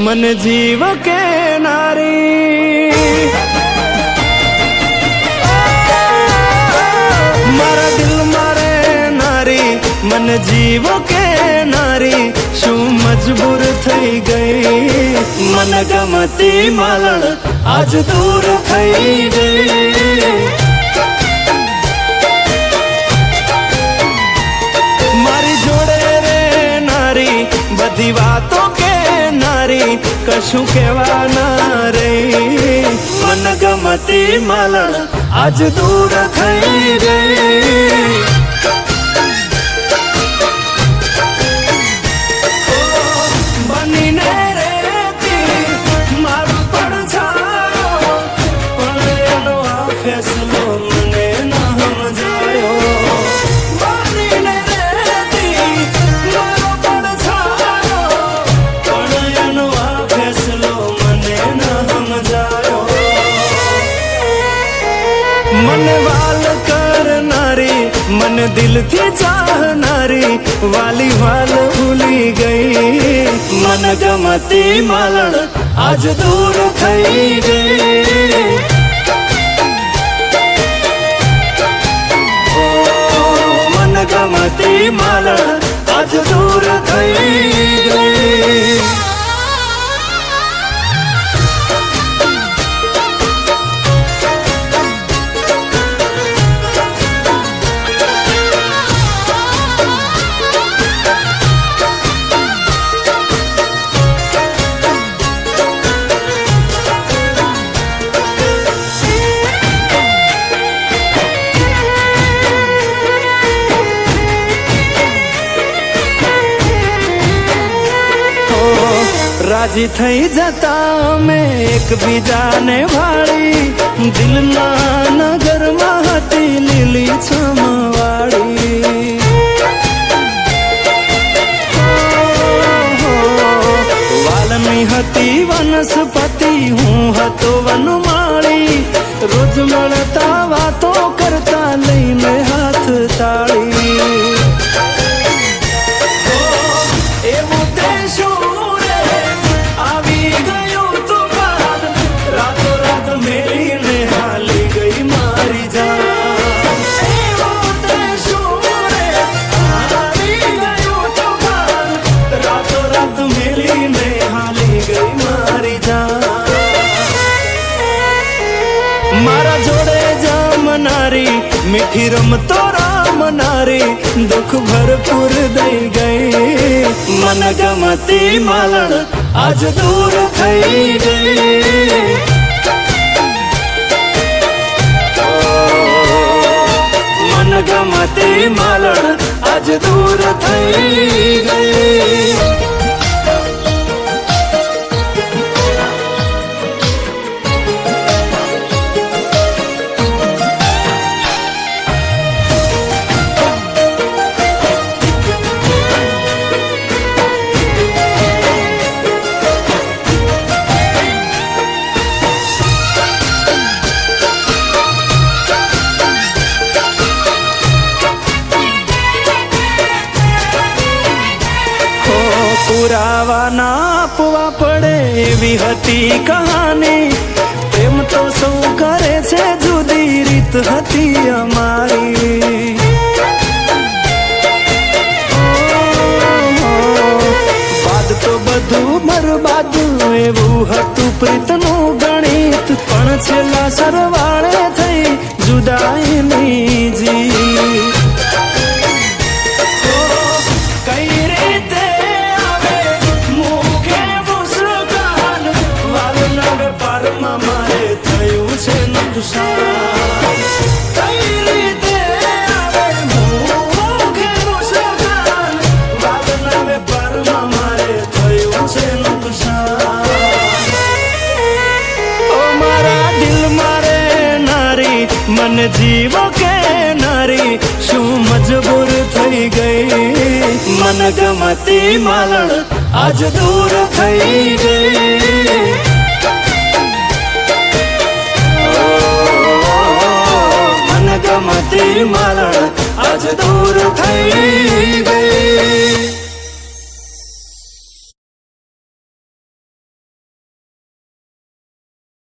मन जीव के नारी मारा दिल मारे नारी मन जीव के नारी शू मजबूर थई गई मन गमती मालण आज दूर थई गई मारी जोड़े रे नारी बधी बातों के नारी कशु केवा ना रे मन गमती मालण आज दूर थई गई मन वाल करनारी मन दिल थी चाहनारी वाली वाल भूली गई मन गमती मालण आज दूर थई गई मन गमती मालण आज दूर थई गई राजी थई जता में एक बीजा ने भाड़ी दिल ना नगर महती लीली छमवाड़ी वालमी हती वनस्पति हूँ हतो वनमाड़ी रोज મળતા વાતો करता લઈને हाथ ताड़ी मारा जोड़े जामनारी मीठी रमतो राम नारी दुख भरपूर दई गई मन गमती मालण आज दूर थई गई मन गमती मालण आज दूर थई गई पुरावा ना आपवा पड़े एवी हती कहानी प्रेम तो सौ करे छे जुदी रीत हती अमारी बाद तो बधु बरबाद एवं हतु प्रीतनु गणित पण छेला सरवाळे थई जुदाईनी जी मन जीव के नारी शू मजबूर थई गई मन गमती मालण आज दूर थई गई मन गमती मालण आज दूर थई